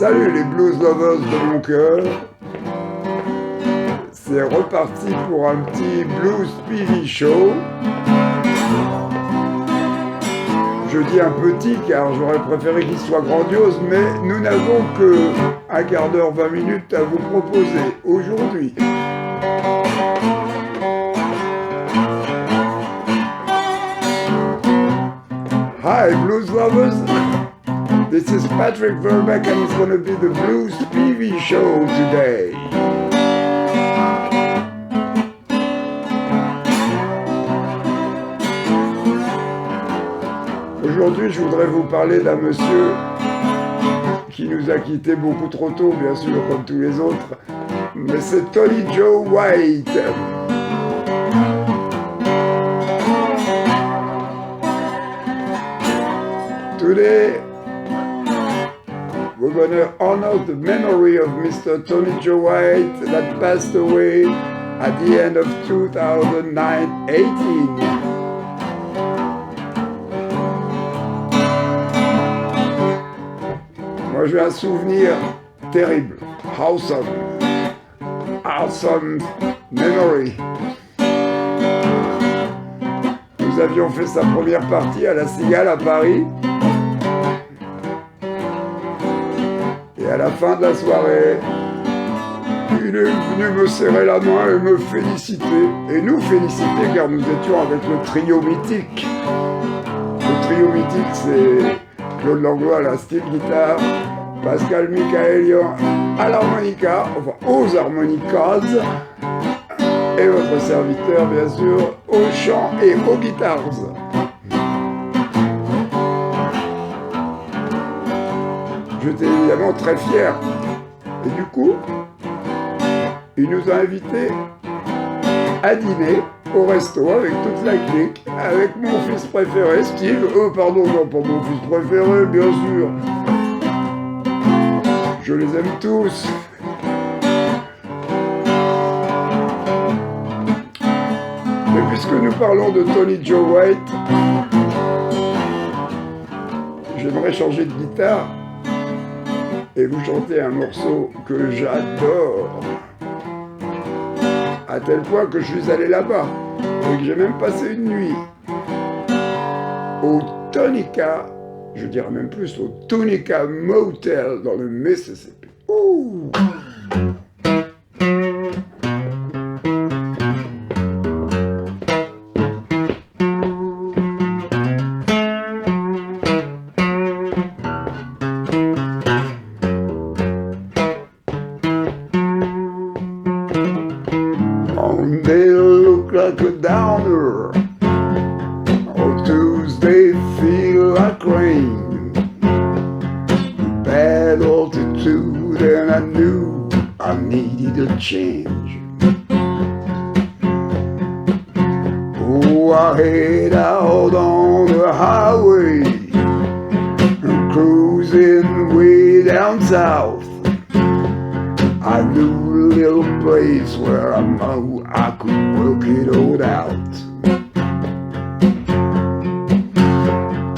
Salut les blues lovers de mon cœur. C'est reparti pour un petit blues PV show. Je dis un petit car j'aurais préféré qu'il soit grandiose, mais nous n'avons que un quart d'heure, 20 minutes à vous proposer aujourd'hui. Hi blues lovers, this is Patrick Verbeek and it's going to be the Blues PV show today. Aujourd'hui, je voudrais vous parler d'un monsieur qui nous a quittés beaucoup trop tôt, bien sûr, comme tous les autres, mais c'est Tony Joe White. Today, we're going to honor the memory of Mr. Tony Joe White that passed away at the end of 2018. Moi, j'ai un souvenir terrible. Awesome memory. Nous avions fait sa première partie à la Cigale à Paris. Et à la fin de la soirée, il est venu me serrer la main et me féliciter. Et nous féliciter car nous étions avec le trio mythique. Le trio mythique, c'est Claude Langlois à la steel guitare, Pascal Michaelian à l'harmonica, enfin aux harmonicas, et votre serviteur, bien sûr, au chant et aux guitares. J'étais évidemment très fier. Et du coup, il nous a invités à dîner au resto avec toute la clique, avec mon fils préféré, Steve. Pardon, non, pas mon fils préféré, bien sûr. Je les aime tous. Mais puisque nous parlons de Tony Joe White, j'aimerais changer de guitare et vous chanter un morceau que j'adore. À tel point que je suis allé là-bas et que j'ai même passé une nuit au Tonica, je dirais même plus au Tunica Motel dans le Mississippi. Ouh. Monday look like a downer. On Tuesday feel like rain. Bad altitude and I knew I needed a change. Oh, I head out on the highway, cruising way down south. I knew a little place where I know I could work it all out.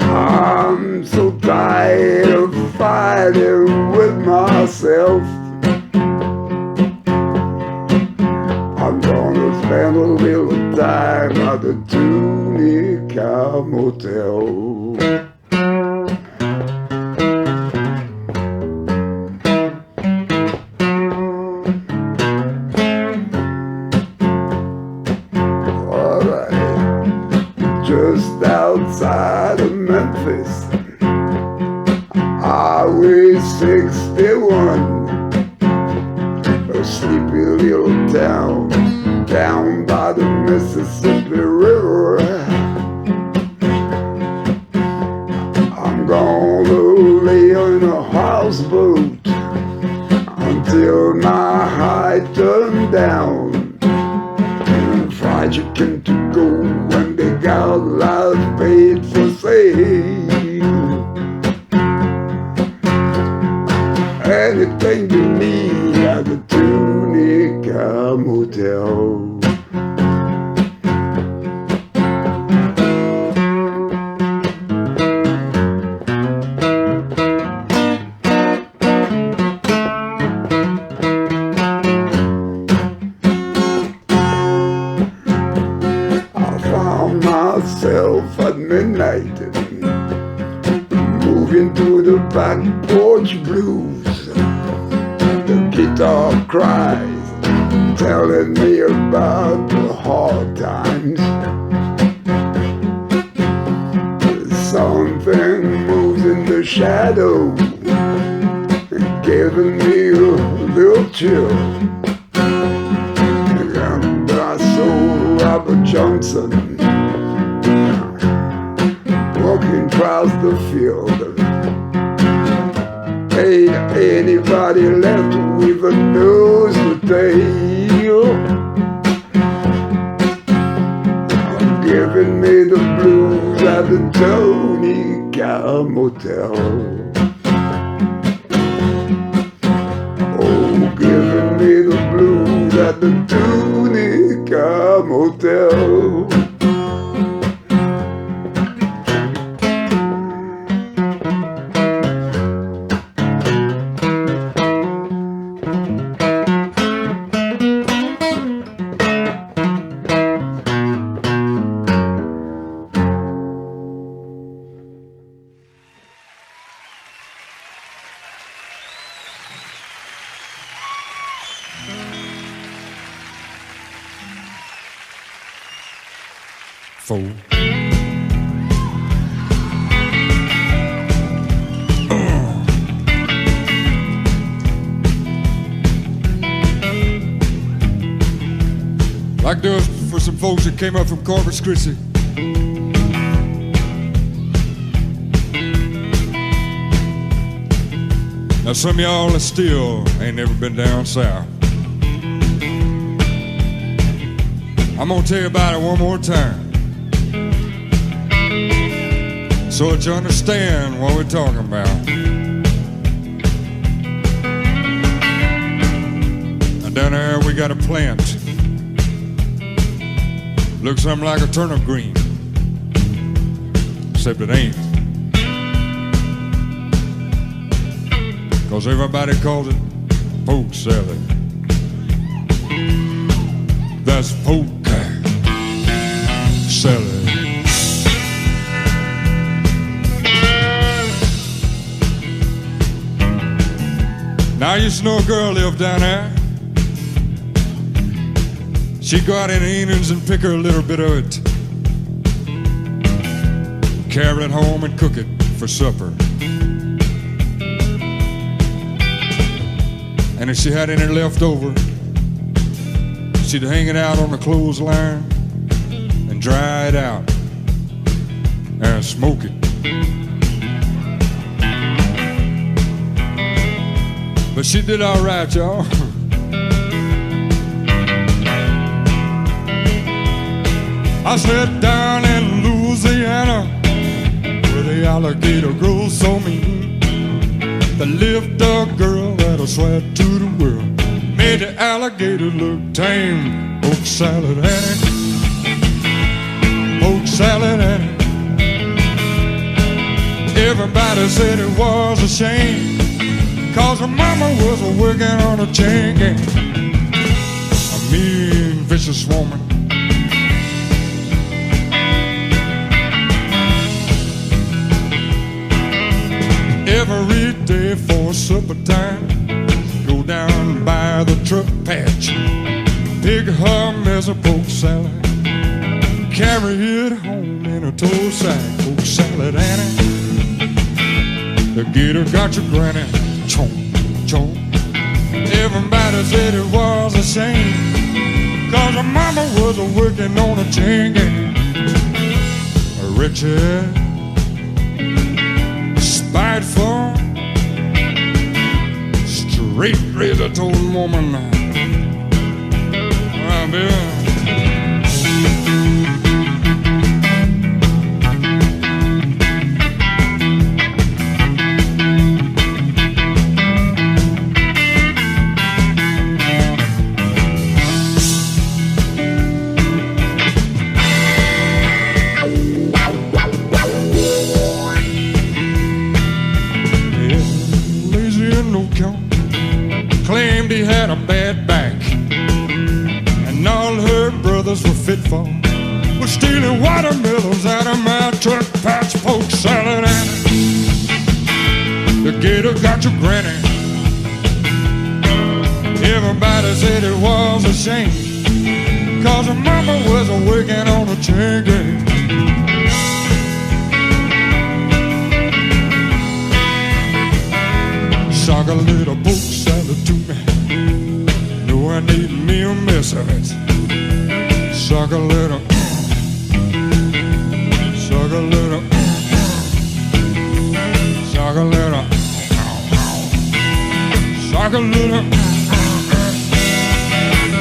I'm so tired of fighting with myself. I'm gonna spend a little time at the Tunica Motel. Just outside of Memphis, Highway 61, a sleepy little town down by the Mississippi River. I'm gonna lay on a houseboat until my hide turned down. Fried chicken to go when they got live bait for sale. Anything you need at the Tunica Motel. porch blues. The guitar cries, telling me about the hard times. Something moves in the shadow, giving me a little chill. And I saw Robert Johnson walking across the field. Ain't anybody left with a nose to tail, giving me the blues at the Tony Car Motel. Oh, giving me the blues at the Tony Car Motel. Fool. Like this for some folks that came up from Corpus Christi. Now some of y'all that still ain't never been down south. I'm gonna tell you about it one more time, so that you understand what we're talking about. Now down there we got a plant. Looks something like a turnip green, except it ain't. 'Cause everybody calls it poke salad. That's poke salad. Now I used to know a girl lived down there. She'd go out in the evenings and pick her a little bit of it, carry it home and cook it for supper. And if she had any left over, she'd hang it out on the clothesline and dry it out and smoke it. But she did all right, y'all. I said down in Louisiana, where the alligator grows so mean, there lived a girl that'll swear to the world, made the alligator look tame. Poke salad Annie, poke salad Annie. Everybody said it was a shame, 'cause her mama was working on a chain gang. A mean, vicious woman. Every day for supper time, go down by the truck patch, pick her as a poke salad, carry it home in a tow sack. Poke salad Annie, the gator got your granny. Chomp, chomp. Everybody said it was a shame, 'cause her mama was working on a chain gang. Richard, spiteful, straight razor-toned woman. Baby. Claimed he had a bad back, and all her brothers were fit for was stealing watermelons out of my truck patch. Poke salad Annie, the Gator got your granny. Everybody said it was a shame, 'cause her mama was working on a chain gang. Suck a little poke salad to me. Know I need me a mess of it. Suck a little. Suck a little. Suck a little. Suck a little.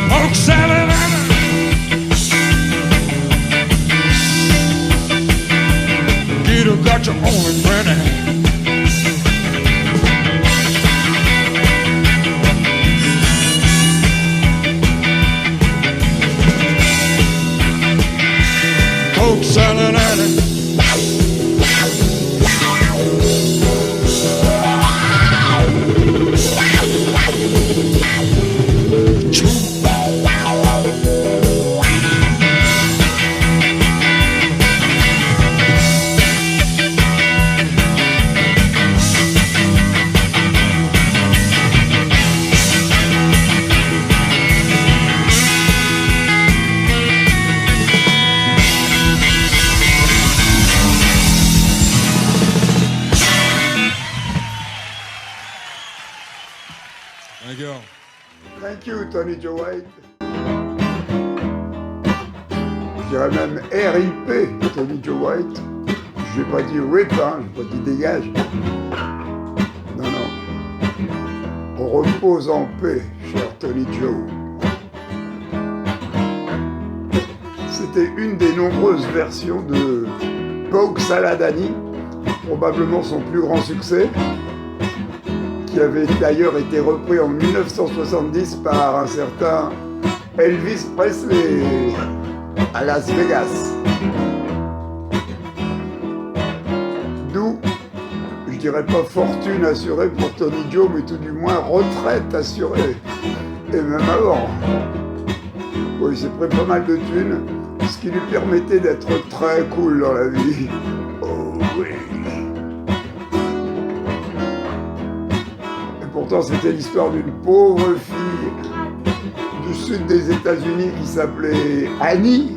Poke salad. Gator got your own granny. Poke salad at it. Thank you. Thank you, Tony Joe White. Je dirais même RIP, Tony Joe White. Je n'ai pas dit RIP, hein, je n'ai pas dit dégage. Non, non. On repose en paix, cher Tony Joe. C'était une des nombreuses versions de Poke Salad Annie, probablement son plus grand succès, qui avait d'ailleurs été repris en 1970 par un certain Elvis Presley à Las Vegas. D'où, je dirais pas fortune assurée pour Tony Joe, mais tout du moins retraite assurée. Et même avant. Bon, il s'est pris pas mal de thunes, ce qui lui permettait d'être très cool dans la vie. Oh oui. Pourtant, c'était l'histoire d'une pauvre fille du sud des États-Unis qui s'appelait Annie.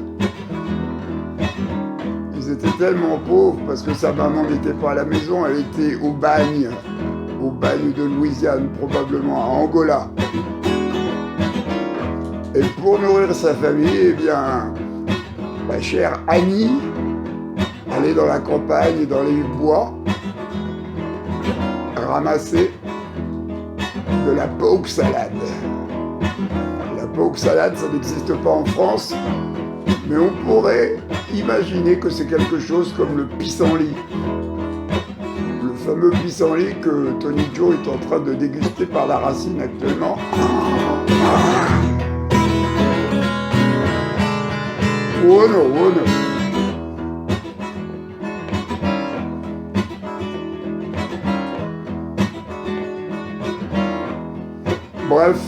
Ils étaient tellement pauvres parce que sa maman n'était pas à la maison, elle était au bagne de Louisiane, probablement à Angola. Et pour nourrir sa famille, eh bien, la chère Annie allait dans la campagne, dans les bois, ramasser de la poke salade. La poke salade, ça n'existe pas en France, mais on pourrait imaginer que c'est quelque chose comme le pissenlit. Le fameux pissenlit que Tony Joe est en train de déguster par la racine actuellement. Oh non, oh non. Bref,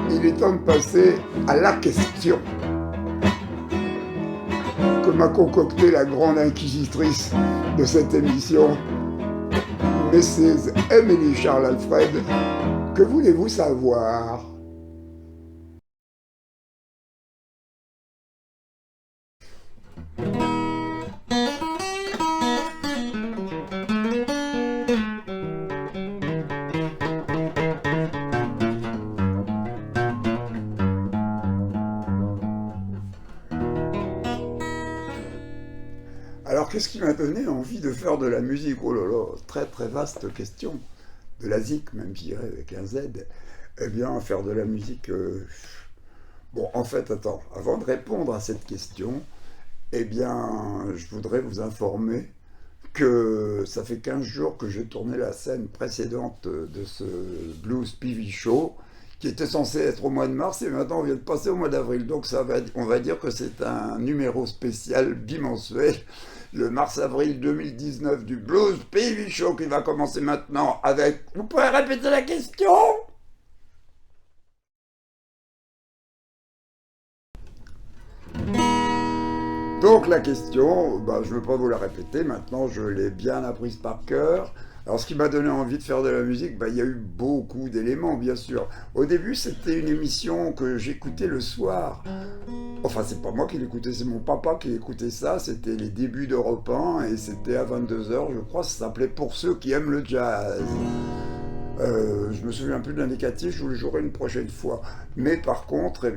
il est temps de passer à la question que m'a concoctée la grande inquisitrice de cette émission, Mrs. Emily Charles Alfred. Que voulez-vous savoir ? Alors, qu'est-ce qui m'a donné envie de faire de la musique ? Oh là là, très très vaste question. De la zik, même, je dirais, avec un Z. Eh bien, faire de la musique... Bon, en fait, attends, avant de répondre à cette question, eh bien, je voudrais vous informer que ça fait 15 jours que j'ai tourné la scène précédente de ce Blues PV Show, qui était censé être au mois de mars, et maintenant on vient de passer au mois d'avril. Donc on va dire que c'est un numéro spécial bimensuel, le mars-avril 2019 du Blues PV Show, qui va commencer maintenant avec... Vous pouvez répéter la question ? Donc la question, je ne veux pas vous la répéter, maintenant je l'ai bien apprise par cœur. Alors, ce qui m'a donné envie de faire de la musique, il y a eu beaucoup d'éléments, bien sûr. Au début, c'était une émission que j'écoutais le soir. Enfin, c'est pas moi qui l'écoutais, c'est mon papa qui écoutait ça. C'était les débuts d'Europe 1 et c'était à 22h, je crois. Ça s'appelait Pour ceux qui aiment le jazz. Je me souviens plus de l'indicatif, je vous le jouerai une prochaine fois. Mais par contre,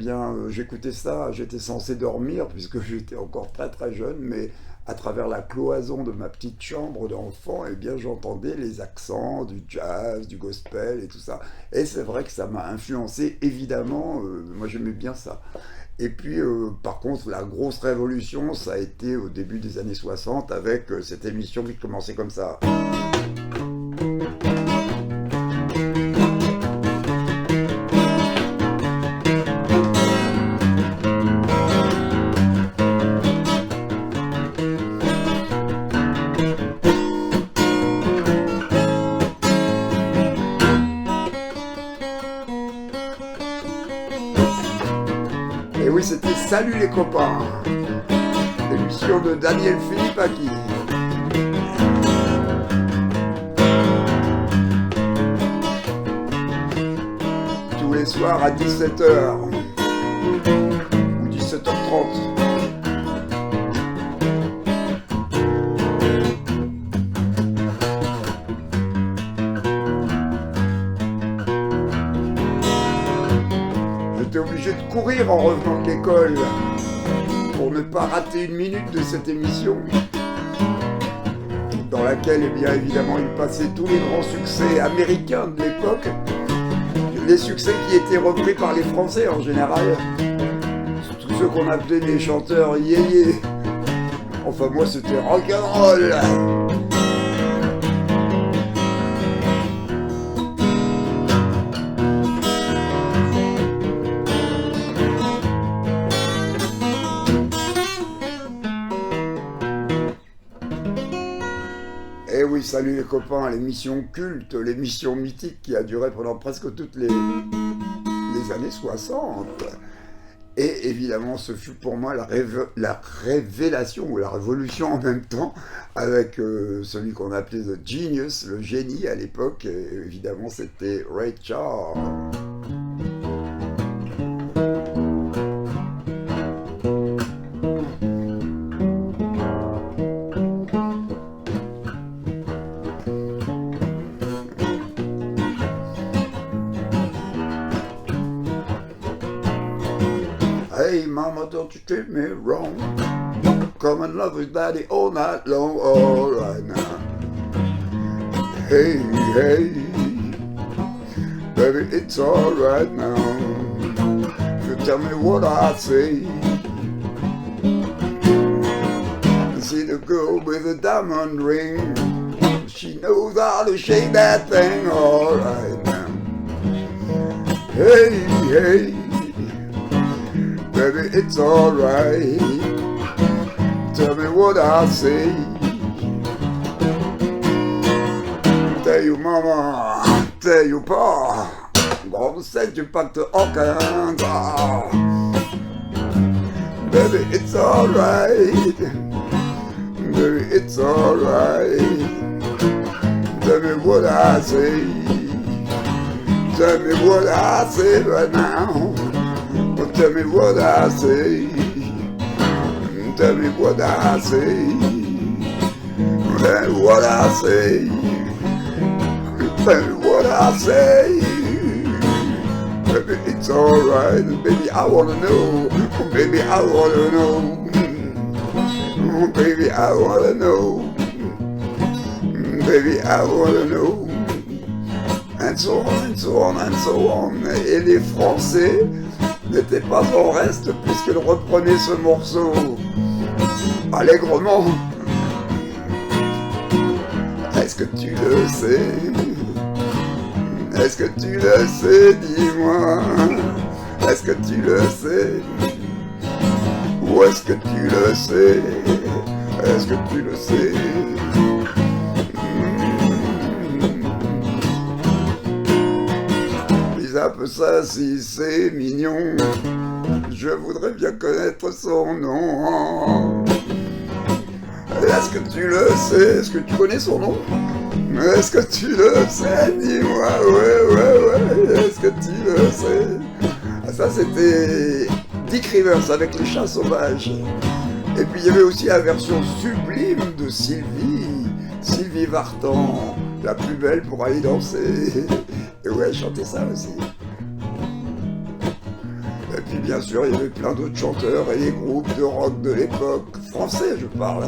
j'écoutais ça, j'étais censé dormir puisque j'étais encore très très jeune, mais à travers la cloison de ma petite chambre d'enfant, j'entendais les accents du jazz, du gospel et tout ça. Et c'est vrai que ça m'a influencé, évidemment, moi j'aimais bien ça. Et puis, par contre, la grosse révolution, ça a été au début des années 60 avec cette émission qui commençait comme ça. Et oui, c'était Salut les copains, émission de Daniel Philippaki. Tous les soirs à 17h ou 17h30. J'étais obligé de courir en revenant de l'école pour ne pas rater une minute de cette émission dans laquelle, évidemment, il passait tous les grands succès américains de l'époque, les succès qui étaient repris par les Français en général, tous ceux qu'on appelait des chanteurs yéyés. Enfin, moi, c'était rock'n'roll. Eh oui, salut les copains, l'émission culte, l'émission mythique qui a duré pendant presque toutes les années 60. Et évidemment, ce fut pour moi la révélation ou la révolution en même temps avec celui qu'on appelait The Genius, le génie à l'époque. Et évidemment, c'était Ray Charles. Hey mama, don't you treat me wrong. Come and love with daddy all night long, all right now. Hey, hey, baby, it's all right now. If you tell me what I say. See the girl with a diamond ring. She knows how to shake that thing, all right now. Hey, hey. Baby, it's alright. Tell me what I say. Tell you mama, tell you pa. Gonna send you back to Auckland. Baby, it's alright. Baby, it's alright. Tell me what I say. Tell me what I say right now. Tell me what I say. Tell me what I say. Tell me what I say. Tell me what I say. Baby, it's alright. Baby, I wanna know. Baby, I wanna know. Baby, I wanna know. Baby, I wanna know. And so on, and so on, and so on. Et les Français n'était pas en reste puisqu'il reprenait ce morceau allègrement. Est-ce que tu le sais? Est-ce que tu le sais? Dis-moi. Est-ce que tu le sais? Ou est-ce que tu le sais? Est-ce que tu le sais? Un peu ça, si c'est mignon, je voudrais bien connaître son nom. Est-ce que tu le sais? Est-ce que tu connais son nom? Est-ce que tu le sais? Dis-moi, ouais, est-ce que tu le sais? Ah, ça c'était Dick Rivers avec les chats sauvages. Et puis il y avait aussi la version sublime de Sylvie Vartan, la plus belle pour aller danser. Et ouais, elle chantait ça aussi. Et puis bien sûr, il y avait plein d'autres chanteurs et des groupes de rock de l'époque, français je parle.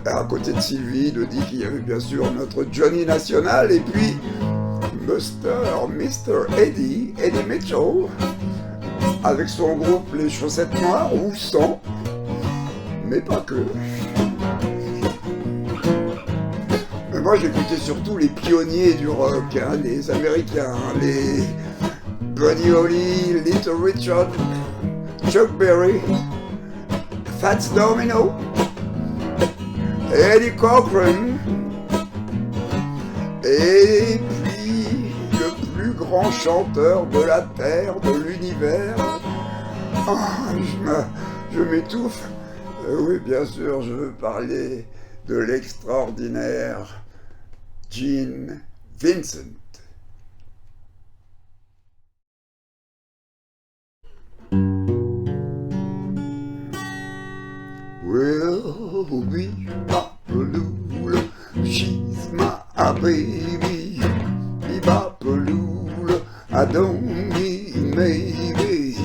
À côté de Sylvie, de Dick, il y avait bien sûr notre Johnny National et puis Mr. Eddie Mitchell, avec son groupe Les Chaussettes Noires, ou sans, mais pas que. Mais moi j'écoutais surtout les pionniers du rock, hein, les Américains, les Buddy Holly, Little Richard, Chuck Berry, Fats Domino, Eddie Cochran, et puis le plus grand chanteur de la Terre, de l'univers. Oh, je m'étouffe. Oui, bien sûr, je veux parler de l'extraordinaire Gene Vincent. Well, we Bopalula, she's my baby. Be Bopalula, I don't mean maybe.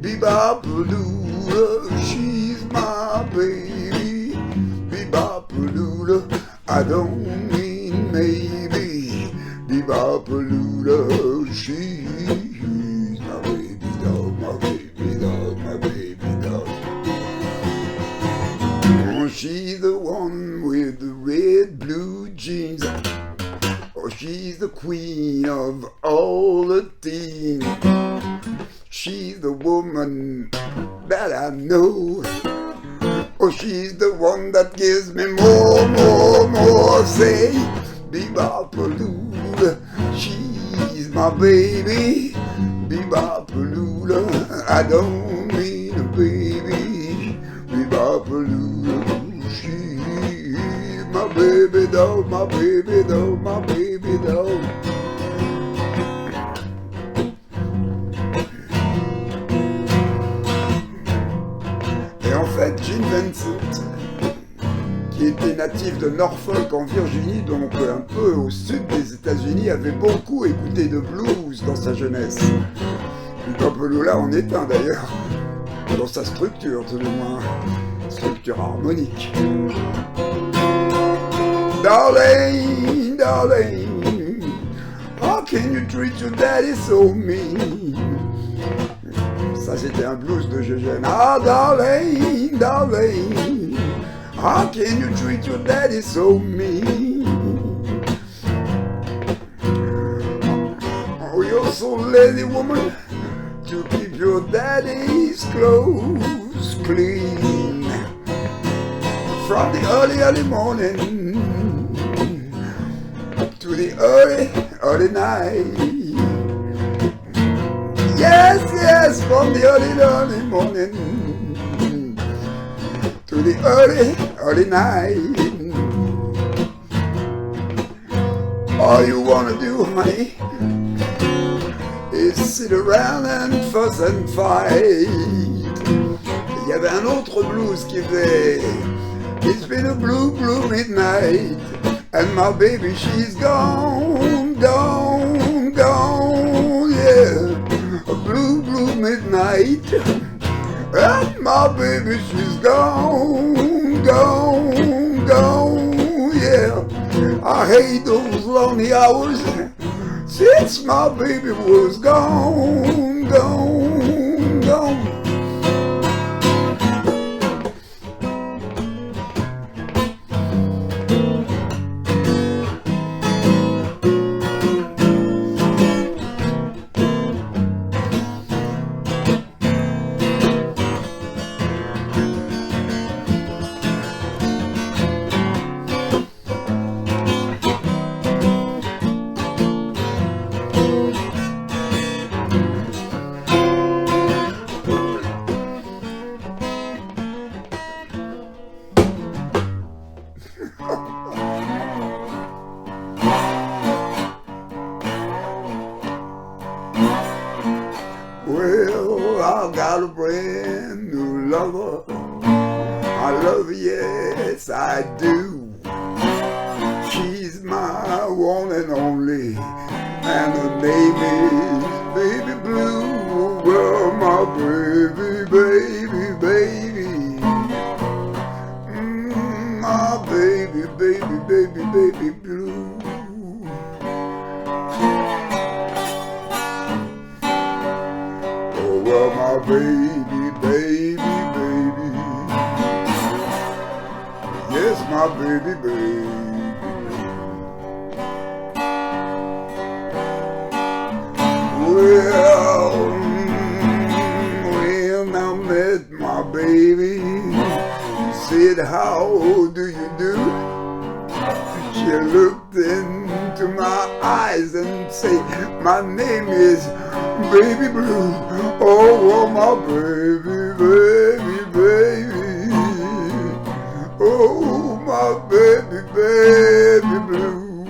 Be Bopalula, she's my baby. Be Bopalula, I don't mean maybe. Be Bopalula, she's my baby dog, my baby dog, my baby dog. Oh, she's the one with the red blue jeans. Oh, she's the queen of all the teens. She's the woman that I know. Oh, she's the one that gives me more. Say, Be-Bop-A-Lula, she's my baby. Be-Bop-A-Lula, I don't mean a baby. Be-Bop-A-Lula, she's my baby doll, my baby doll, my baby doll. Et en fait, Gene Vincent, qui était natif de Norfolk en Virginie, donc un peu au sud des États-Unis, avait beaucoup écouté de blues dans sa jeunesse. Be-Bop-A-Lula en est un d'ailleurs, dans sa structure tout du moins, structure harmonique. Darling, darling, how can you treat your daddy so mean? Ça c'était un blues de Gégène. Ah, darling, darling, how can you treat your daddy so mean? Oh, you're so lazy, woman, to keep your daddy's clothes clean. From the early morning to the early night. Yes, from the early morning to the early night. All you wanna do, honey, is sit around and fuss and fight. Il y avait un autre blues qui faisait It's been a blue midnight, and my baby she's gone, yeah. A blue midnight, and my baby she's gone, yeah. I hate those lonely hours since my baby was gone. Well, I got a brand new lover. I love her, yes, I do. She's my one and only, and her name is Baby Blue. Well, my baby, baby, baby. My baby, baby, baby, baby blue. Oh, well, my baby, baby, baby. Yes, my baby, baby. Well, when I met my baby, said, how do you do? She looked into my eyes and said, my name is Baby Blue. Oh, my baby, baby, baby. Oh, my baby, baby blue.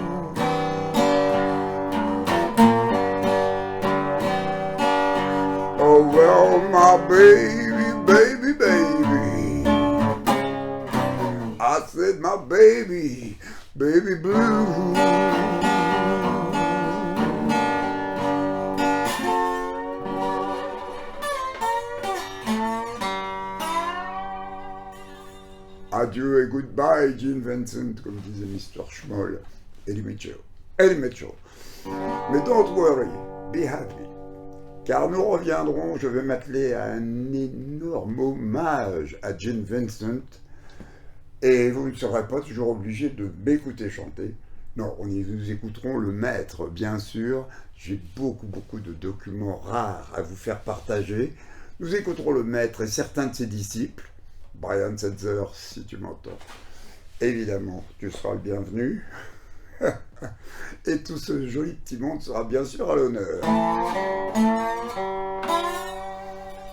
Oh, well, my baby, baby, baby. I said, my baby, baby blue. Adieu et goodbye, Gene Vincent, comme disait Mr. Schmoll, Eddie Mitchell. Mais don't worry, be happy. Car nous reviendrons, je vais m'atteler à un énorme hommage à Gene Vincent. Et vous ne serez pas toujours obligé de m'écouter chanter. Non, nous écouterons le maître, bien sûr. J'ai beaucoup de documents rares à vous faire partager. Nous écouterons le maître et certains de ses disciples. Brian Setzer, si tu m'entends. Évidemment, tu seras le bienvenu. Et tout ce joli petit monde sera bien sûr à l'honneur.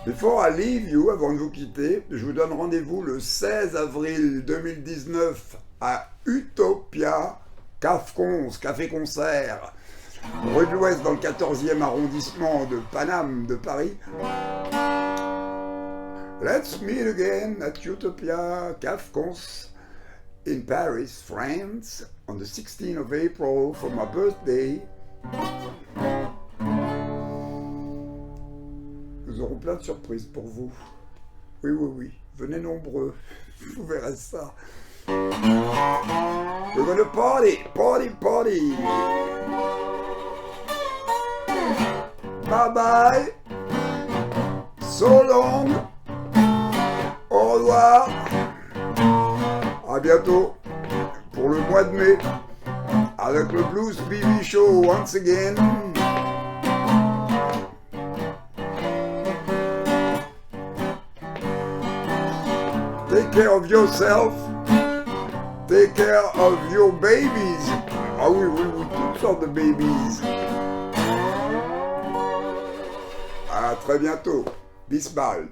Before I leave you, avant de vous quitter, je vous donne rendez-vous le 16 avril 2019 à Utopia Café-Concert, rue de l'Ouest dans le 14e arrondissement de Paname de Paris. Let's meet again at Utopia Café-Concert in Paris, France, on the 16th of April for my birthday. Nous aurons plein de surprises pour vous. Oui, venez nombreux, vous verrez ça. We're gonna party. Bye bye. So long. Au revoir. À bientôt pour le mois de mai avec le Blues BB Show once again. Take care of yourself. Take care of your babies. Ah oui, toutes sortes de babies. À très bientôt. Bis bald.